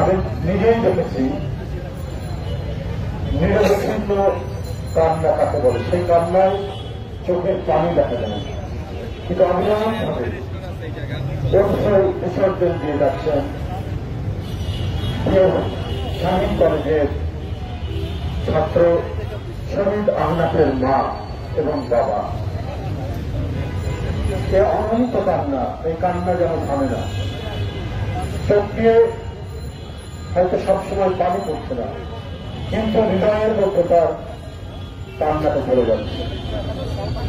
আমি নিজেই দেখেছি নিরবচ্ছিন্ন কান্না কাকে বলে, সেই কান্নায় চোখের পানি দেখা যায়, কিন্তু অবিরামভাবে বিসর্জন দিয়ে যাচ্ছেন স্বামী কলেজের ছাত্র শহীদ আহনাফের মা এবং বাবা। এ অনন্ত কান্না, এই কান্না যেন থামে না। চোখ দিয়ে হয়তো সবসময় পানি পড়ছে না, কিন্তু হৃদয়ের মধ্যে তার কান্নাটা চলে যাচ্ছে।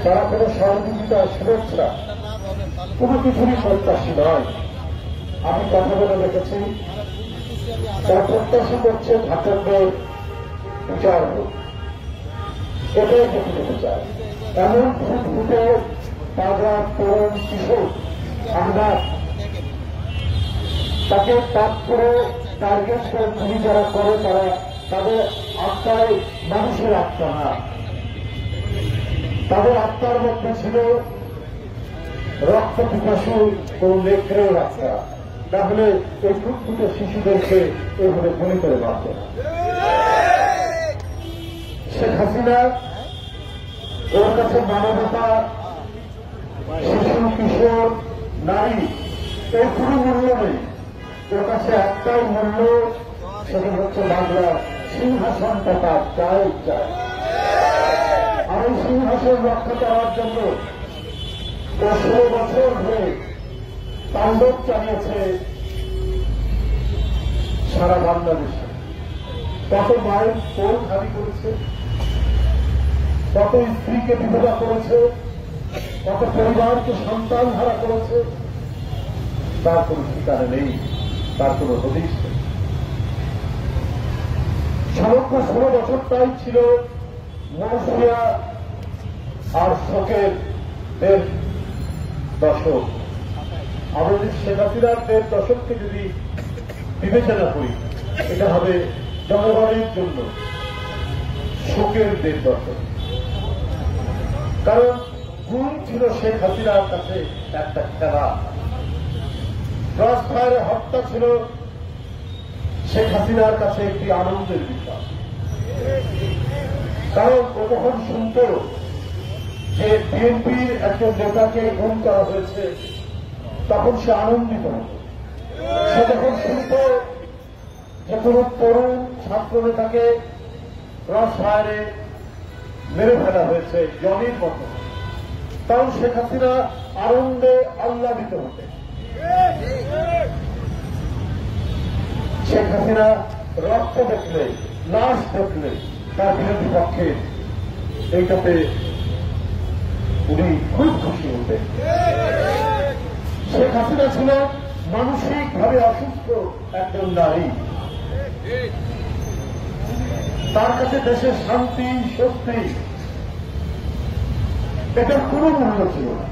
তারা কোনো সহযোগিতা, শুভেচ্ছা কোনো কিছুরই প্রত্যাশী নয়। আমি কথা বলে দেখেছি, তারা প্রত্যাশা করছে ঘাতকদের বিচার হোক, এটাই দেখে যেতে চায়। এমন ফুটফুটে তাজা তরুণ কিশোর আমরা তাকে তাপ করে টার্গেট করে গুলি যারা করে, তারা তাদের আত্মায় মানুষের আত্মা না, তাদের আত্মার মধ্যে ছিল রক্ত পিপাসু কোন নেকড়ের আত্মা। তাহলে এই ফুটফুটে শিশুদেরকে এইভাবে গুলি করে মারত না। শেখ হাসিনা, ওর কাছে মানবতা, শিশু, কিশোর, নারী এর কোনো মূল্য নেই। ওর কাছে একটাই মূল্য, সেটা হচ্ছে বাংলা সিংহাসনটা তার চাই চায়। আর এই সিংহাসন রক্ষা করার জন্য 16 বছর ধরে তাণ্ডব চালিয়েছে সারা বাংলাদেশে। কত মায়ের কোল খালি করেছে, কত স্ত্রীকে বিধবা করেছে, কত পরিবারকে সন্তান হারা করেছে, তার কোন ঠিকানা নেই, তার কোন হদিস নেই। সমগ্র 16 বছরটাই ছিল মৌসুমিয়া আর শোকের দশক। আমরা যদি শেখ হাসিনার 1.5 দশককে যদি বিবেচনা করি, এটা হবে জনগণের জন্য শোকের 1.5 দশক। কারণ গুম ছিল শেখ হাসিনার কাছে একটা খেলা, ক্রস ফায়ারে হত্যা ছিল শেখ হাসিনার কাছে একটি আনন্দের বিষয়। কারণ ও যখন শুনত যে বিএনপির একজন নেতাকে গুম করা হয়েছে, তখন সে আনন্দিত হত। সে যখন শুনত যে কোন তরুণ ছাত্র নেতাকে ক্রস ফায়ারে মেরে ফেলা হয়েছে জনির মতো, তখন শেখ হাসিনা আনন্দে আহ্লাদিত হতেন। শেখ হাসিনা রক্ত দেখলে, লাশ দেখলে তার বিরোধী পক্ষে এইটাতে উনি খুব খুশি হতেন। শেখ হাসিনা ছিল মানসিকভাবে অসুস্থ একজন নারী। তার কাছে দেশের শান্তি, শক্তি এটার কোন মূল্য ছিল না।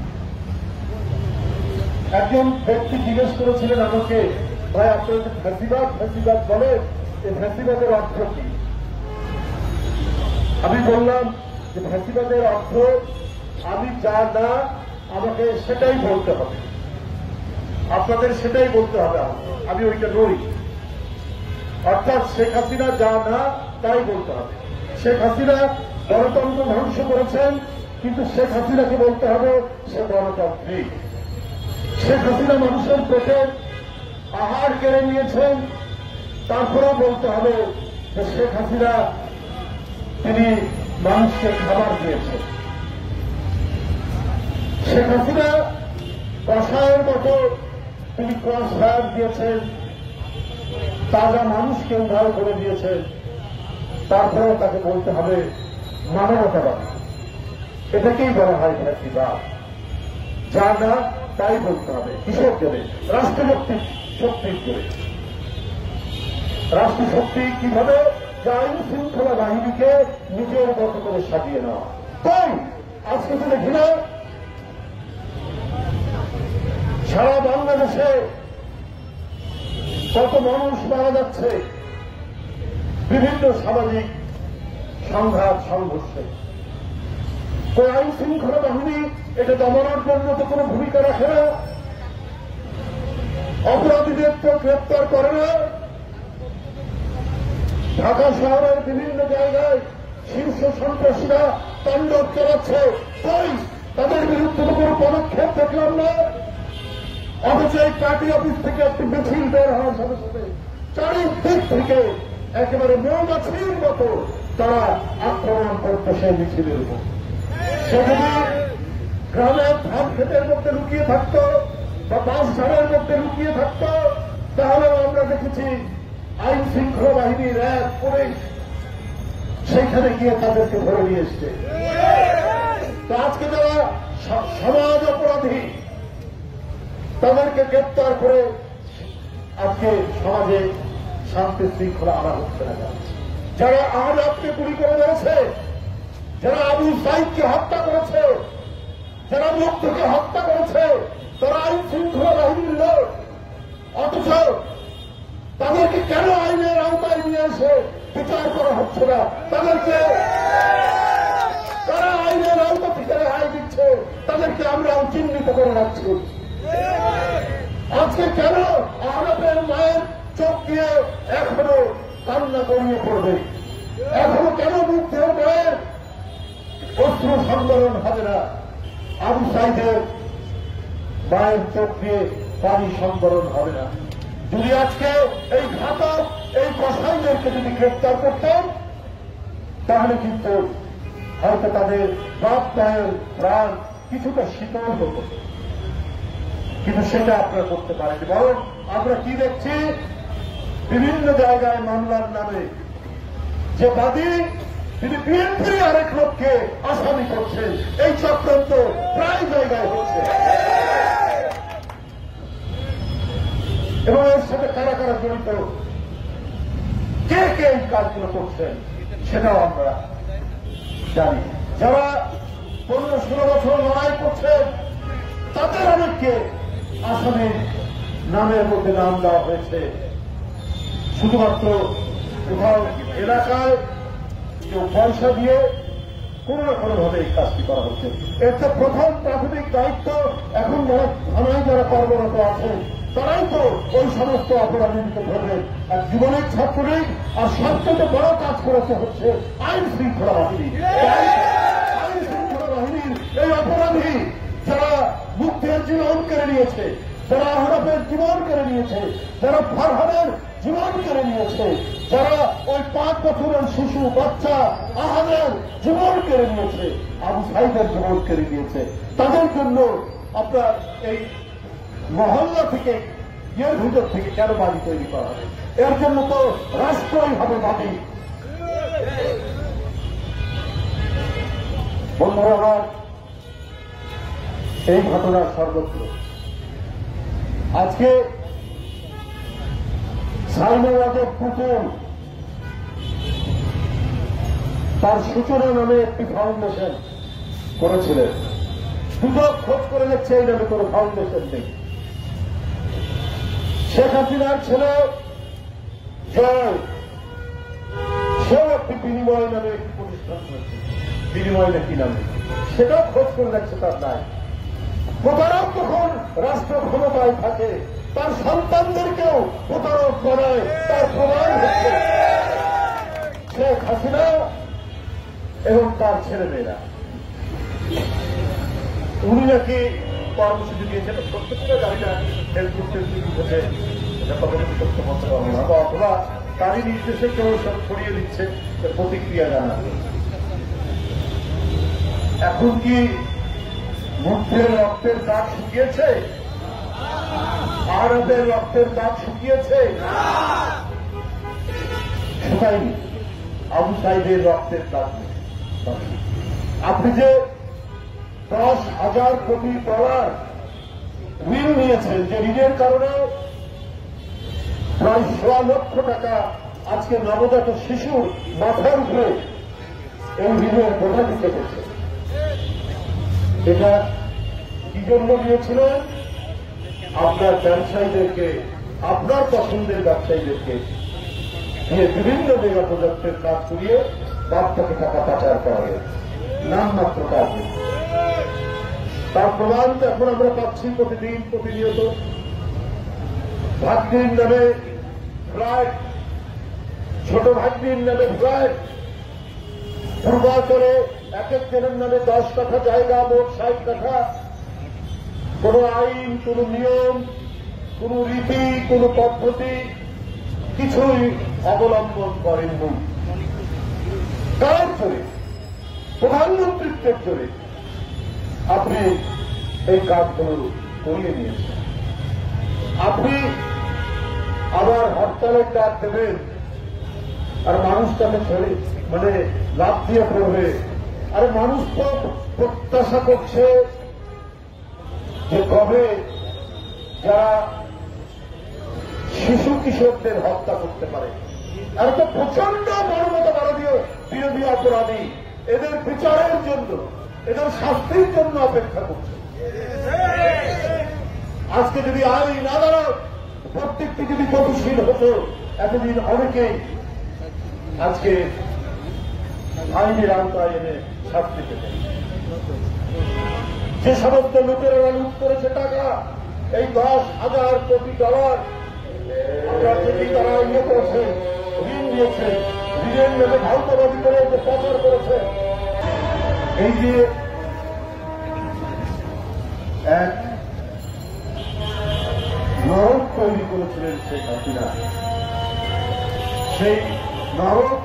একজন ব্যক্তি জিজ্ঞেস করেছিলেন আমাকে, ভাই আপনার যে ফ্যাসিবাদ বলে, এই ফ্যাসিবাদের অর্থ কি? আমি বললাম যে ফ্যাসিবাদের অর্থ আমি যা না আমাকে সেটাই বলতে হবে, আপনাদের সেটাই বলতে হবে, আমি ওইটা নই। অর্থাৎ শেখ হাসিনা যা না তাই বলতে হবে। শেখ হাসিনা গণতন্ত্র ধ্বংস করেছেন, কিন্তু শেখ হাসিনাকে বলতে হবে সে গণতান্ত্রিক। শেখ হাসিনা মানুষের পেটে আহার কেড়ে নিয়েছেন, তারপরেও বলতে হবে যে শেখ হাসিনা তিনি মানুষকে খাবার দিয়েছেন। শেখ হাসিনা কষায়ের মতো তিনি ক্রস ফায়ার দিয়েছেন, তাজা মানুষকে উদ্ধার করে দিয়েছেন, তারপরেও তাকে বলতে হবে মানবতাবাদী। এটাকেই বলা হয় ফ্যাসিবাদ। যা না তাই বলতে হবে। কিসের জন্য? রাষ্ট্রশক্তির জন্য। রাষ্ট্রশক্তি কিভাবে? আইন শৃঙ্খলা বাহিনীকে নিজের মতো করে সাজিয়ে নেওয়া। তাই আজকে তো দেখি না সারা বাংলাদেশে কত মানুষ মারা যাচ্ছে বিভিন্ন সামাজিক সংঘাত, সংঘর্ষে। কোন আইন শৃঙ্খলা বাহিনী এটা দমনের জন্য তো কোনো ভূমিকা রাখে না, অপরাধীদের তো গ্রেপ্তার করে না, ঢাকা শহরের বিভিন্ন জায়গায় শীর্ষ সন্ত্রাসীরা তাণ্ডব চালাচ্ছে, তাই তাদের বিরুদ্ধে কোনো পদক্ষেপ দেখলাম না। অথচ এই পার্টি অফিস থেকে একটি মিছিল বের হওয়ার সাথে সাথে চারিদিক থেকে একেবারে মৌমাছির মতো তারা আক্রমণ করতো সেই মিছিলের উপর। সে যদি গ্রামের ধান ক্ষেতের মধ্যে লুকিয়ে থাকত বা বাঁশঝাড়ের মধ্যে লুকিয়ে থাকত, তাহলে আমরা দেখেছি আইন শৃঙ্খলা বাহিনীর এক করে সেইখানে গিয়ে তাদেরকে ধরে নিয়ে এসছে। তো আজকে যারা সমাজ অপরাধী তাদেরকে গ্রেপ্তার করে আজকে সমাজে শান্তি শৃঙ্খলা আনা হচ্ছে না। যারা আহলাদকে গুলি করে মেরেছে, যারা আবু সাইদকে হত্যা করেছে, যারা মুগ্ধকে হত্যা করেছে, তারা আইন শৃঙ্খলা বাহিনীর লোক। অথচ তাদেরকে কেন আইনের আওতায় নিয়ে এসে বিচার করা হচ্ছে না? তাদেরকে তারা আইনের আওতা থেকে রেহাই দিচ্ছে, তাদেরকে আমরা চিহ্নিত করে রাখছি। আজকে কেন আহলাদের মায়ের চোখ দিয়ে এখনো কান্না গড়িয়ে পড়বে? এখনো কেন মুগ্ধের মায়ের অস্ত্র সংবরণ হবে না? আবু সাইদের মায়ের চোখ দিয়ে পানি সংবরণ হবে না? যদি আজকে এই ঘাতক এই কসাইদেরকে যদি গ্রেপ্তার করতেন, তাহলে কিন্তু হয়তো তাদের বাপ মায়ের প্রাণ কিছুটা শীতল হতো। কিন্তু সেটা আপনারা করতে পারেনি। বরং আমরা কি দেখছি, বিভিন্ন জায়গায় মামলার নামে যে বাদী তিনি বিএনপির আরেক লোককে আসামি করছেন, এই চক্রান্ত প্রায় জায়গায় হচ্ছে। এবং এর সাথে কারা কারা জড়িত, কে কে এই কাজগুলো করছেন, সেটাও আমরা জানি। যারা 15-16 বছর লড়াই করছেন, তাদের অনেককে আসামির নামের মধ্যে নাম দেওয়া হয়েছে। শুধুমাত্র কোথাও এলাকায় কেউ পয়সা দিয়ে কোন না কোনোভাবে এই কাজটি করা হচ্ছে। এর তো প্রথম প্রাথমিক দায়িত্ব এখন থানায় যারা কর্মরত আছেন, তারাই তো ওই সমস্ত অপরাধীকে ধরবেন। আর জীবনের ছাত্রলীগ আর সবচেয়ে বড় কাজ করেছে হচ্ছে আইন শৃঙ্খলা বাহিনী। আইন শৃঙ্খলা বাহিনীর এই অপরাধী যারা মুগ্ধের জীবন কেড়ে নিয়েছে, যারা আহরাফের জীবন কেড়ে নিয়েছে, যারা ফারহানের জীবন কেড়ে নিয়েছে, যারা ওই 5 বছরের শিশু বাচ্চা আহাদের জীবন কেড়ে নিয়েছে, আবু সাইদের জীবন কেড়ে নিয়েছে, তাদের জন্য আপনার এই মহল্লা থেকে এর ভিতর থেকে কেন বাড়ি তৈরি করা হবে? এর জন্য তো রাষ্ট্রই হবে বাড়ি। বন্ধুরা আমার, এই ঘটনা সর্বত্র। আজকে সাইনাবাদের পুতুল তার সূচনা নামে একটি ফাউন্ডেশন করেছিলেন। দুদক খোঁজ করে যাচ্ছে এই নামে কোন ফাউন্ডেশন নেই। শেখ হাসিনার ছেলে জয়, সেও একটি বিনিময় নামে একটি প্রতিষ্ঠান করেছে। বিনিময় নাকি নামে, সেটাও খোঁজ করে যাচ্ছে তার নাই। প্রতারক যখন রাষ্ট্র ক্ষমতায় থাকে, তার সন্তানদেরকেও প্রতারক করায়, তার প্রমাণ হচ্ছে শেখ হাসিনা এবং তার ছেলেমেয়েরা। উনি নাকি কর্মসূচি দিয়েছেন, সত্য কিনা জানি না, ফেসবুক উঠেছে, তথ্য বলতে পারবো না, অথবা তারই নির্দেশে কেউ সব ছড়িয়ে দিচ্ছে, প্রতিক্রিয়া জানাবে। এখন কি মুগ্ধের রক্তের দাগ শুকিয়েছে? আরবের রক্তের দাগ শুকিয়েছে? শুকায়নি। আবু সাইদের রক্তের দাগ। আপনি যে 10,000 কোটি ডলার ঋণ নিয়েছেন, যে ঋণের কারণে প্রায় 1.25 লক্ষ টাকা আজকে নবজাত শিশুর মাথার উপরে এই ঋণের বোঝা দিতে হচ্ছে। এটা কি জন্য নিয়েছিলেন? আপনার ব্যবসায়ীদেরকে, আপনার পছন্দের ব্যবসায়ীদেরকে দিয়ে বিভিন্ন জায়গা প্রজেক্টের কাজ করিয়ে তার থেকে টাকা পাচার করা হয়, নামমাত্র কাজ। তার প্রমাণ তো এখন আমরা পাচ্ছি প্রতিদিন, প্রতিনিয়ত। ভাগ্যের নামে প্রায় ছোট ভাগ্নির নামে ফ্ল্যাট, পূর্বাচলে এক একজনের নামে 10 কাঠা জায়গা, মোট 60 কাঠা। কোন আইন, কোন নিয়ম, কোন রীতি, কোন পদ্ধতি কিছুই অবলম্বন করেননি। কার জোরে? প্রধানমন্ত্রীত্বের জোরে আপনি এই কাজগুলো করিয়ে নিয়েছেন। আপনি আবার হরতালের ডাক দেবেন আর মানুষ তাকে ছেড়ে লাভ দিয়ে পড়বে। আর মানুষ তো প্রত্যাশা করছে যে কবে যারা শিশু কিশোরদের হত্যা করতে পারে, আর তো প্রচন্ড মানবতা বিরোধী অপরাধী, এদের বিচারের জন্য, এদের শাস্তির জন্য অপেক্ষা করছে। আজকে যদি আইন আদালত প্রত্যেকটি যদি গতিশীল হতো, এতদিন অনেকেই আজকে আইনের আওতায় এনে শাস্তি পেত। যে সমস্ত লোকেরা লুট করেছে টাকা, এই $10,000 কোটি আপনার থেকে তারা ইয়ে করেছে, ঋণ দিয়েছে, ঋণের নেমে ভারতবাদী করে যে প্রচার করেছে, এই যে এক নরক তৈরি করেছিলেন শেখ হাসিনা, সেই নরক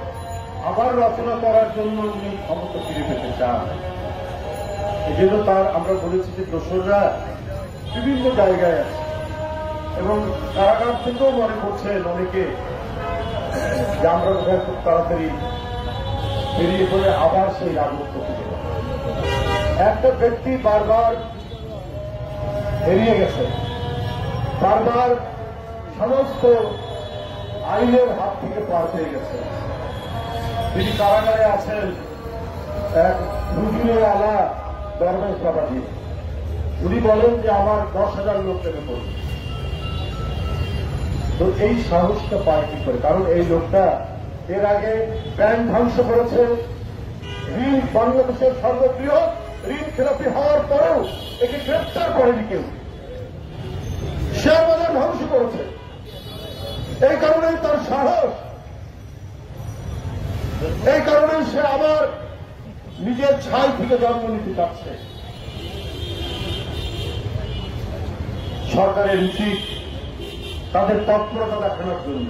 আবার রচনা করার জন্য উনি ক্ষমতা ফিরে পেতে চান। এই জন্য তার আমরা বলেছি যে দোসররা বিভিন্ন জায়গায় আছে এবং কারাগার থেকেও মনে করছেন অনেকে যে আমরা বোধহয় খুব তাড়াতাড়ি বেরিয়ে পড়ে আবার সেই রাজত্ব ফিরে। একটা ব্যক্তি বারবার বেরিয়ে গেছে, বারবার সমস্ত আইনের হাত থেকে পার পেয়ে গেছে। তিনি কারাগারে আছেন এক হুজুরের আলা দরবেশ বাবা দিয়ে। উনি বলেন যে আমার 10,000 লোক নেমে পড়বে। তো এই সাহসটা পায় কি করে? কারণ এই লোকটা এর আগে ব্যাংক ধ্বংস করেছে, ঋণ বাংলাদেশের সর্ববৃহৎ ঋণ খেলাপি হওয়ার পরেও একে গ্রেপ্তার করেনি কেউ। শেয়ার বাজার ধ্বংস করেছে, এই কারণেই তার সাহস, এই কারণেই সে আবার নিজের ছাই থেকে জন্ম নিতে চাচ্ছে। সরকারের উচিত তাদের তৎপরতা দেখানোর জন্য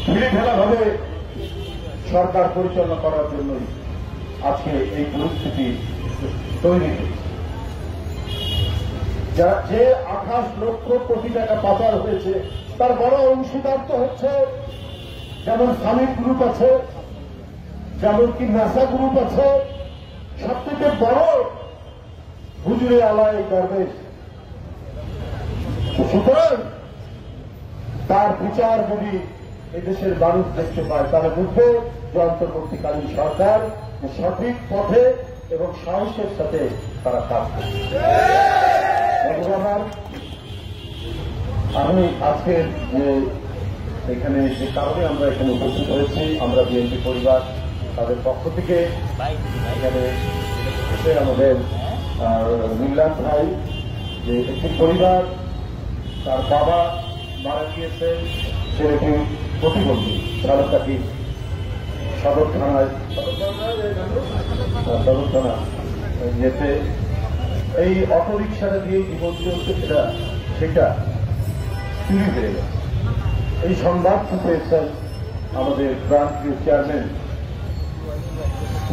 ধীরে ধীরে সরকার পরিচালনা করার জন্যই আজকে এই পরিস্থিতি তৈরি হয়েছে। যে 28 লক্ষ কোটি টাকা পাচার হয়েছে তার বড় অংশীদার তো হচ্ছে যেমন সামিট গ্রুপ আছে, যেমন কি নাসা গ্রুপ আছে, সবথেকে বড় হুজুরে আলা এই দরবেশ। সুতরাং তার বিচার যদি এদেশের মানুষ দেখতে পায় তাহলে বুঝবে যে অন্তর্বর্তীকালীন সরকার সঠিক পথে এবং সাহসের সাথে তারা কাজ করছে। আমি আজকের যে এখানে যে কারণে আমরা এখানে উপস্থিত হয়েছি, আমরা বিএনপি পরিবার তাদের পক্ষ থেকে এখানে আমাদের মিল্লাত ভাই, যে একটি পরিবার তার বাবা মারা গিয়েছেন, ছেলেটি প্রতিবন্ধী, ঝালকাঠি সদর থানা যেতে এই অটোরিকশাটা দিয়ে জীবন চলছে, সেটা চুরি হয়ে গেছে। এই সংবাদ পেয়েছেন আমাদের প্রান্তীয় চেয়ারম্যান,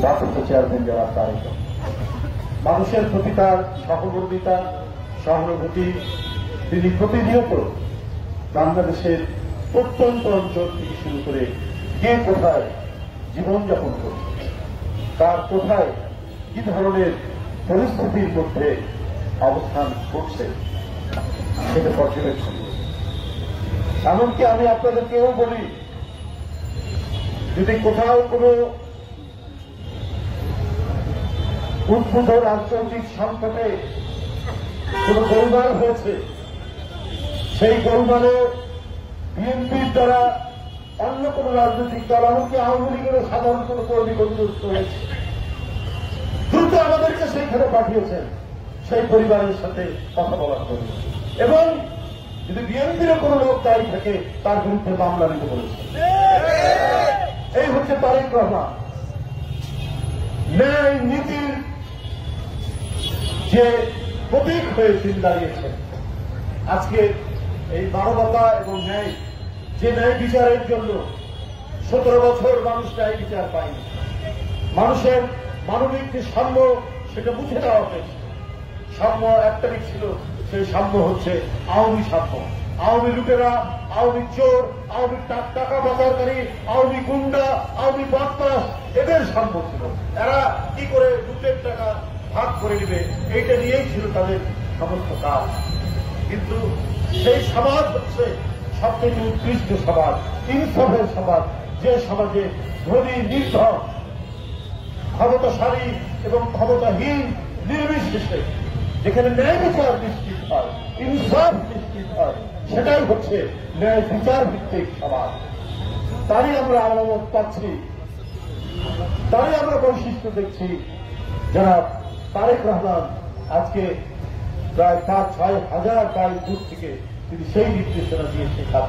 ভারপ্রাপ্ত চেয়ারম্যান যারা তারিখ। মানুষের প্রতি তার সহমর্মিতা, সহানুভূতি, তিনি প্রতিনিয়ত বাংলাদেশের প্রত্যন্ত অঞ্চল থেকে শুরু করে কে কোথায় জীবনযাপন করছে, তার কোথায় কি ধরনের পরিস্থিতির মধ্যে অবস্থান করছে সেটা পর্যবেক্ষণ। এমনকি আমি আপনাদেরকেও বলি, যদি কোথাও কোনো উদ্ভূত রাজনৈতিক সংকটে কোন গোলমাল হয়েছে, সেই গোলমালে বিএনপির দ্বারা অন্য কোন রাজনৈতিক দল, এমনকি আওয়ামী লীগের সাধারণ কোন কর্মী ক্ষতিগ্রস্ত হয়েছে, দ্রুত আমাদেরকে সেইখানে পাঠিয়েছেন সেই পরিবারের সাথে কথা বলার জন্য, এবং যদি বিএনপির কোন লোক দায়ী থাকে তার বিরুদ্ধে মামলা নিতে বলেছে। এই হচ্ছে তারেক রহমান। ন্যায় নীতির যে প্রতীক হয়ে তিনি দাঁড়িয়েছেন। আজকে এই মানবতা এবং ন্যায়, যে ন্যায় বিচারের জন্য 17 বছর মানুষ ন্যায় বিচার পায়নি, মানুষের মানবিক যে সাম্য সেটা মুছে দেওয়া হয়েছে। সাম্য একটাই ছিল, সেই সাম্য হচ্ছে আওয়ামী সাম্য। আওয়ামী লুটেরা, আওয়ামী চোর, আওয়ামী টাকা পাচারকারী, আওয়ামী গুন্ডা, আওয়ামী বদমাশ, এদের সাম্য ছিল। এরা কি করে লুটের টাকা ভাগ করে নেবে, এইটা নিয়েই ছিল তাদের সমস্ত কাজ। কিন্তু সেই সমাজ হচ্ছে সবচেয়ে উৎকৃষ্ট সমাজ, ইনসাফের সমাজ, যে সমাজে ধনী নির্ধন, ক্ষমতাশালী এবং ক্ষমতাহীন নির্বিশেষে যেখানে ন্যায় বিচার নিশ্চিত হয়, ইনসাফ নিশ্চিত হয়, সেটাই হচ্ছে ন্যায় বিচার ভিত্তিক সমাজ। তারই আমরা আলামত পাচ্ছি, তারই আমরা বৈশিষ্ট্য দেখছি। যারা তারেক রহমান আজকে প্রায় 5-6 হাজার মাইল দূর থেকে তিনি সেই নির্দেশনা দিয়েছে কাজ